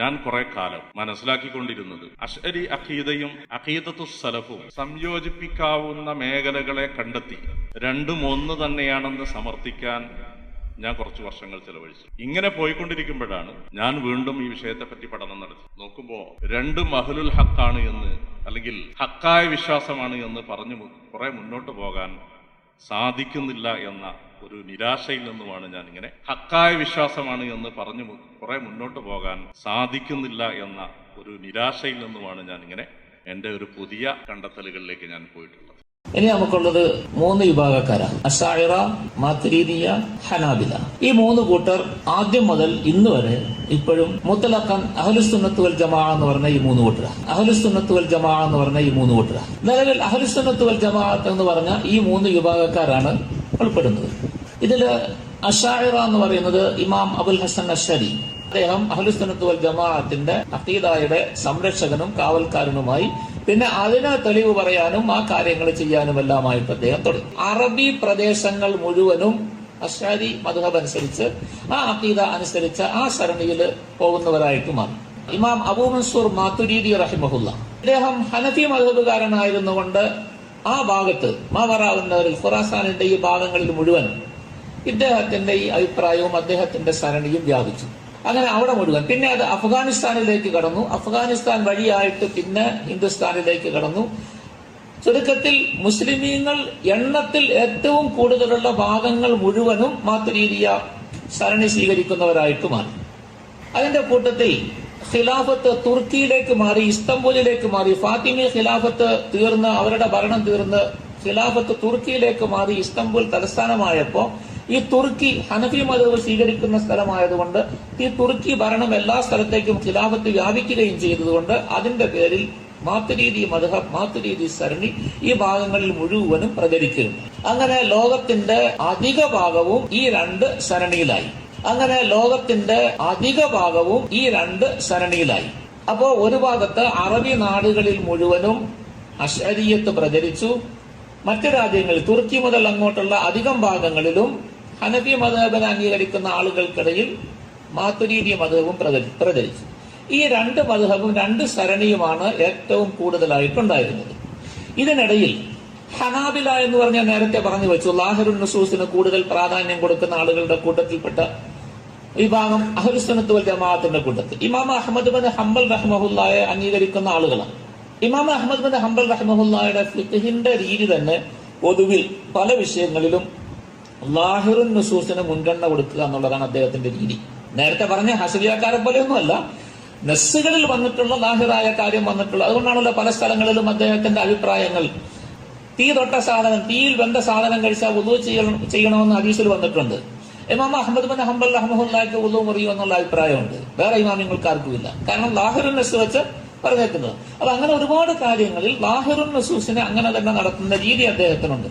ഞാൻ കുറെ കാലം മനസ്സിലാക്കിക്കൊണ്ടിരുന്നത് അശ്അരി അഖീദയും അഖീദത്തു സലഫും സംയോജിപ്പിക്കാവുന്ന മേഖലകളെ കണ്ടെത്തി രണ്ടും ഒന്ന് തന്നെയാണെന്ന് സമർത്ഥിക്കാൻ ഞാൻ കുറച്ച് വർഷങ്ങൾ ചെലവഴിച്ചു. ഇങ്ങനെ പോയിക്കൊണ്ടിരിക്കുമ്പോഴാണ് ഞാൻ വീണ്ടും ഈ വിഷയത്തെപ്പറ്റി പഠനം നടത്തി നോക്കുമ്പോൾ രണ്ടും അഹ്ലുൽ ഹക്കാണ് എന്ന്, അല്ലെങ്കിൽ ഹക്കായ വിശ്വാസമാണ് എന്ന് പറഞ്ഞു കുറെ മുന്നോട്ട് പോകാൻ സാധിക്കുന്നില്ല എന്ന ഒരു നിരാശയിൽ നിന്നുമാണ് ഞാൻ ഇങ്ങനെ ഹക്കായ വിശ്വാസമാണ് എന്ന് പറഞ്ഞു കുറെ മുന്നോട്ട് പോകാൻ സാധിക്കുന്നില്ല എന്ന ഒരു നിരാശയിൽ നിന്നുമാണ് ഞാൻ ഇങ്ങനെ എൻ്റെ ഒരു പുതിയ കണ്ടെത്തലുകളിലേക്ക് ഞാൻ പോയിട്ടുള്ളത്. ഇനി നമുക്കുള്ളത് 3 വിഭാഗക്കാരാണ്: അശാഇറ, മാതുരീദിയ, ഹനാബില. ഈ 3 കൂട്ടർ ആദ്യം മുതൽ ഇന്ന് വരെ ഇപ്പോഴും മുത്തലഖൻ അഹ്ലുസുന്നത്ത് വൽ ജമാഅ എന്ന് പറഞ്ഞ ഈ 3 കൂട്ടരാണ്. അഹ്ലുസുന്നത്ത് വൽ ജമാഅ എന്ന് പറഞ്ഞ ഈ 3 കൂട്ടരാണ്. നിലവിൽ അഹ്ലുസുന്നത്ത് വൽ ജമാഅത്ത് എന്ന് പറഞ്ഞ ഈ 3 വിഭാഗക്കാരാണ് ഉൾപ്പെടുന്നത്. ഇതില് അശാഇറ എന്ന് പറയുന്നത് ഇമാം അബുൽ ഹസൻ അശ്ശരി. അദ്ദേഹം അഹ്ലുസുന്നത്ത് വൽ ജമാഅത്തിന്റെ അഖീദയുടെ സംരക്ഷകനും കാവൽക്കാരനുമായി, പിന്നെ അതിന് തെളിവ് പറയാനും ആ കാര്യങ്ങൾ ചെയ്യാനുമെല്ലാമായിട്ട് അദ്ദേഹം തുടങ്ങി. അറബി പ്രദേശങ്ങൾ മുഴുവനും അശ്ശരി മദ്ഹബ് അനുസരിച്ച്, ആ അഖീദ അനുസരിച്ച് ആ സരണിയിൽ പോകുന്നവരായിട്ട് മാറി. ഇമാം അബൂ മൻസൂർ മാതുരീദി റഹിമഹുല്ല, അദ്ദേഹം ഹനഫി മദ്ഹബുകാരനായിരുന്നുകൊണ്ട് ആ ഭാഗത്ത് മാവറാവുന്നവരിൽ ഖുറാസാനിന്റെ ഈ ഭാഗങ്ങളിൽ മുഴുവൻ ഇദ്ദേഹത്തിന്റെ ഈ അഭിപ്രായവും അദ്ദേഹത്തിന്റെ സരണിയും വ്യാപിച്ചു. അങ്ങനെ അവിടെ മുഴുവൻ, പിന്നെ അത് അഫ്ഗാനിസ്ഥാനിലേക്ക് കടന്നു, അഫ്ഗാനിസ്ഥാൻ വഴിയായിട്ട് പിന്നെ ഹിന്ദുസ്ഥാനിലേക്ക് കടന്നു. ചുരുക്കത്തിൽ മുസ്ലിമീങ്ങൾ എണ്ണത്തിൽ ഏറ്റവും കൂടുതലുള്ള ഭാഗങ്ങൾ മുഴുവനും മാതുരീദിയ സരണി സ്വീകരിക്കുന്നവരായിട്ട് മാറി. അതിന്റെ കൂട്ടത്തിൽ ഖിലാഫത്ത് തുർക്കിയിലേക്ക് മാറി, ഇസ്തംബൂലിലേക്ക് മാറി. ഫാത്തിമി ഖിലാഫത്ത് തീർന്ന്, അവരുടെ ഭരണം തീർന്ന് ഖിലാഫത്ത് തുർക്കിയിലേക്ക് മാറി. ഇസ്തംബൂൽ തലസ്ഥാനമായപ്പോ ഈ തുർക്കി ഹനഫി മദ്ഹബ് സ്വീകരിക്കുന്ന സ്ഥലമായതുകൊണ്ട് ഈ തുർക്കി ഭരണം എല്ലാ സ്ഥലത്തേക്കും ഖിലാഫത്ത് വ്യാപിക്കുകയും ചെയ്തതുകൊണ്ട് അതിന്റെ പേരിൽ മാതുരീദി മദ്ഹബ്, മാതുരീദി സരണി ഈ ഭാഗങ്ങളിൽ മുഴുവനും പ്രചരിക്കുന്നു. അങ്ങനെ ലോകത്തിന്റെ അധിക ഭാഗവും ഈ 2 സരണിയിലായി. അപ്പോ ഒരു ഭാഗത്ത് അറബി നാടുകളിൽ മുഴുവനും അശ്അരിയത്ത് പ്രചരിച്ചു. മറ്റു രാജ്യങ്ങളിൽ തുർക്കി മുതൽ അങ്ങോട്ടുള്ള അധികം ഭാഗങ്ങളിലും ഹനഫി മദ്ഹബിനെ അംഗീകരിക്കുന്ന ആളുകൾക്കിടയിൽ മാതുരീദി മദ്ഹബും പ്രചരിച്ചു. ഈ 2 മദ്ഹബും 2 സരണിയുമാണ് ഏറ്റവും കൂടുതലായിട്ടുണ്ടായിരുന്നത്. ഇതിനിടയിൽ ഹനാബില എന്ന് പറഞ്ഞാൽ നേരത്തെ പറഞ്ഞു വെച്ചു, ലാഹിറുൻ നുസൂസിന് കൂടുതൽ പ്രാധാന്യം കൊടുക്കുന്ന ആളുകളുടെ കൂട്ടത്തിൽപ്പെട്ട വിഭാഗം അഹ്ലുസുന്നത്ത് വൽ ജമാഅത്തിന്റെ കൂട്ടത്തിൽ ഇമാം അഹ്മദ് ബിൻ ഹംബൽ റഹിമഹുല്ലായെ അംഗീകരിക്കുന്ന ആളുകളാണ്. ഇമാം അഹ്മദ് ബിൻ ഹംബൽ റഹിമഹുല്ലായുടെ ഫിഖ്ഹിന്റെ രീതി തന്നെ പൊതുവിൽ പല വിഷയങ്ങളിലും ലാഹിറുൻ നുസൂസിന് മുൻഗണന കൊടുക്കുക എന്നുള്ളതാണ് അദ്ദേഹത്തിന്റെ രീതി. നേരത്തെ പറഞ്ഞ ഹസബിയാക്കാരെ പോലെയൊന്നുമല്ല, നസ്സുകളിൽ വന്നിട്ടുള്ള ലാഹിറായ കാര്യം വന്നിട്ടുള്ള, അതുകൊണ്ടാണല്ലോ പല സ്ഥലങ്ങളിലും അദ്ദേഹത്തിന്റെ അഭിപ്രായങ്ങൾ തീ തൊട്ട സാധനം, തീയിൽ വെന്ത സാധനം കഴിച്ചാൽ വുളൂ ചെയ്യണമെന്ന് ഹദീസിൽ വന്നിട്ടുണ്ട്. ഇമാം അഹ്മദ് ബിൻ ഹംബൽ റഹിമഹുല്ലായ്ക്ക് വുളൂ മുറിയും എന്നുള്ള അഭിപ്രായമുണ്ട്. വേറെ ഇമാമിങ്ങൾക്കാർക്കുമില്ല. കാരണം ലാഹിറുൻ നസ് വെച്ച് പറഞ്ഞേക്കുന്നത്. അപ്പൊ അങ്ങനെ ഒരുപാട് കാര്യങ്ങളിൽ ലാഹിറുൻ നസൂസിനെ അങ്ങനെ തന്നെ നടത്തുന്ന രീതി അദ്ദേഹത്തിനുണ്ട്.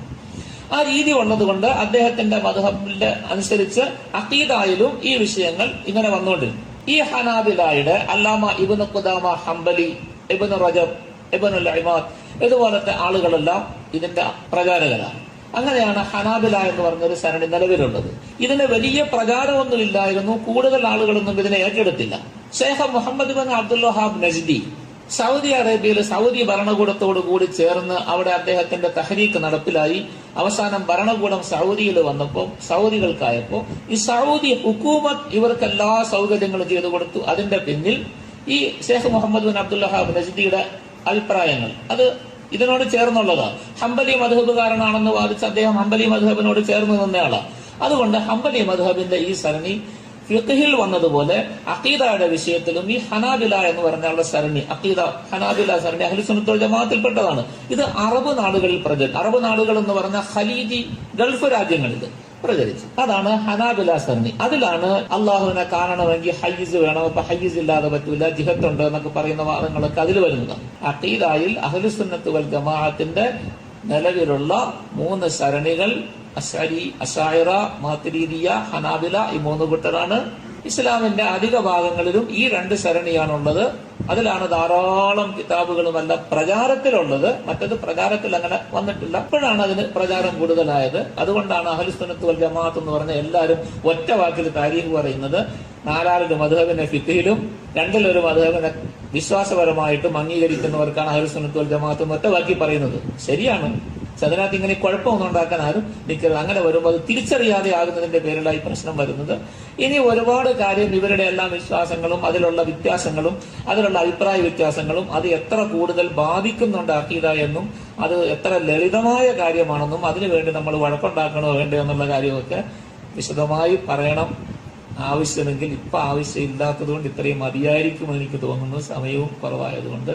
ആ രീതി ഉള്ളതുകൊണ്ട് അദ്ദേഹത്തിന്റെ മദ്ഹബിന്റെ അനുസരിച്ച് അഖീദയിലും ഈ വിഷയങ്ങൾ ഇങ്ങനെ വന്നുകൊണ്ടിരുന്നു. ഈ ഹനാബിലായുടെ അല്ലാമ ഇബ്നു ഖുദാമ ഹംബലി, ഇബ്നു റജബ്, ഇബ്നുൽ ഇമാദ് ഇതുപോലത്തെ ആളുകളെല്ലാം ഇതിന്റെ പ്രചാരകരാണ്. അങ്ങനെയാണ് ഹനാബില എന്ന് പറഞ്ഞൊരു സരണി നിലവിലുള്ളത്. ഇതിന് വലിയ പ്രചാരമൊന്നുമില്ലായിരുന്നു, കൂടുതൽ ആളുകളൊന്നും ഇതിനെ ഏറ്റെടുത്തില്ല. Sheikh Muhammad bin Abdul Wahhab Najdi Saudi അറേബ്യയിൽ സൗദി ഭരണകൂടത്തോടു കൂടി ചേർന്ന് അവിടെ അദ്ദേഹത്തിന്റെ തഹ്രീക്ക് നടപ്പിലായി. അവസാനം ഭരണകൂടം സൗദിയിൽ വന്നപ്പോൾ, സൗദികൾക്കായപ്പോ ഈ സൗദി ഹുക്കൂമത്ത് ഇവർക്ക് എല്ലാ സൗകര്യങ്ങളും ചെയ്തു കൊടുത്തു. അതിന്റെ പിന്നിൽ ഈ Sheikh Muhammad bin Abdul Wahab നജ്ദിയുടെ അഭിപ്രായങ്ങൾ അത് ഇതിനോട് ചേർന്നുള്ളതാണ്. ഹംബലി മദ്ഹബുകാരനാണെന്ന് വാദിച്ച് അദ്ദേഹം ഹംബലി മദ്ഹബിനോട് ചേർന്ന് നിന്നയാളാണ്. അതുകൊണ്ട് ഹംബലി മദ്ഹബിന്റെ ഈ സരണി ഫിഖ്ഹിൽ വന്നതുപോലെ അഖീദയുടെ വിഷയത്തിലും ഈ ഹനാബില എന്ന് പറഞ്ഞുള്ള സരണി, അഖീദ ഹനാബില സരണി അഹ്ലുസുന്നത്ത് വൽ ജമാഅത്തിൽപ്പെട്ടതാണ്. ഇത് അറബ് നാടുകളിൽ അറബ് നാടുകൾ എന്ന് പറഞ്ഞ ഖലീജി ഗൾഫ് രാജ്യങ്ങളിൽ പ്രചരിച്ചു. അതാണ് ഹനാബില സരണി. അതിലാണ് അള്ളാഹുവിനെ കാണണമെങ്കിൽ ഹയ്യിസ് വേണം, അപ്പൊ ഹയ്യിസ് ഇല്ലാതെ പറ്റൂല, ജിഹത്തുണ്ട് എന്നൊക്കെ പറയുന്ന വാദങ്ങളൊക്കെ അതിൽ വരുന്നതാണ്. അഖീദയിൽ അഹ്ലുസുന്നത്ത് വൽ ജമാഅത്തിന്റെ നിലവിലുള്ള 3 സരണികൾ അശ്അരി, അശാഇറ, മാതുരീദിയ, ഹനാബില ഈ 3 കൂട്ടരാണ്. ഇസ്ലാമിന്റെ അധിക ഭാഗങ്ങളിലും ഈ 2 സരണിയാണുള്ളത്. അതിലാണ് ധാരാളം കിതാബുകളുമെല്ലാം പ്രചാരത്തിലുള്ളത്. മറ്റത് പ്രചാരത്തിൽ അങ്ങനെ വന്നിട്ടില്ല. ഇപ്പോഴാണ് അതിന് പ്രചാരം കൂടുതലായത്. അതുകൊണ്ടാണ് അഹ്ലുസ് സുന്നത്ത് വൽ ജമാഅത്ത് എന്ന് പറഞ്ഞ എല്ലാവരും ഒറ്റ വാക്കിൽ താരീഖ് പറയുന്നത്. 4 മദ്ഹബിനെ ഫിഖ്ഹിലും 2 മദ്ഹബിനെ വിശ്വാസപരമായിട്ടും അംഗീകരിക്കുന്നവർക്കാണ് അഹ്ലുസ് സുന്നത്ത് വൽ ജമാഅത്ത് എന്ന് ഒറ്റ വാക്കി പറയുന്നത്. ശരിയാണ്. പക്ഷെ അതിനകത്ത് ഇങ്ങനെ കുഴപ്പമൊന്നും ഉണ്ടാക്കാൻ ആരും നിൽക്കരുത്. അങ്ങനെ വരുമ്പോൾ അത് തിരിച്ചറിയാതെ ആകുന്നതിന്റെ പേരിലായി പ്രശ്നം വരുന്നത്. ഇനി ഒരുപാട് കാര്യം ഇവരുടെ എല്ലാം വിശ്വാസങ്ങളും അതിലുള്ള വ്യത്യാസങ്ങളും അതിലുള്ള അഭിപ്രായ വ്യത്യാസങ്ങളും അത് എത്ര കൂടുതൽ ബാധിക്കുന്നുണ്ട് അഖീദ എന്നും അത് എത്ര ലളിതമായ കാര്യമാണെന്നും അതിനുവേണ്ടി നമ്മൾ വഴക്കുണ്ടാക്കണോ വേണ്ടോ എന്നുള്ള കാര്യമൊക്കെ വിശദമായി പറയണം. ആവശ്യമെങ്കിൽ ഇപ്പൊ ആവശ്യമില്ലാത്തതുകൊണ്ട് ഇത്രയും മതിയായിരിക്കുമെന്ന് എനിക്ക് തോന്നുന്നു. സമയവും കുറവായതുകൊണ്ട്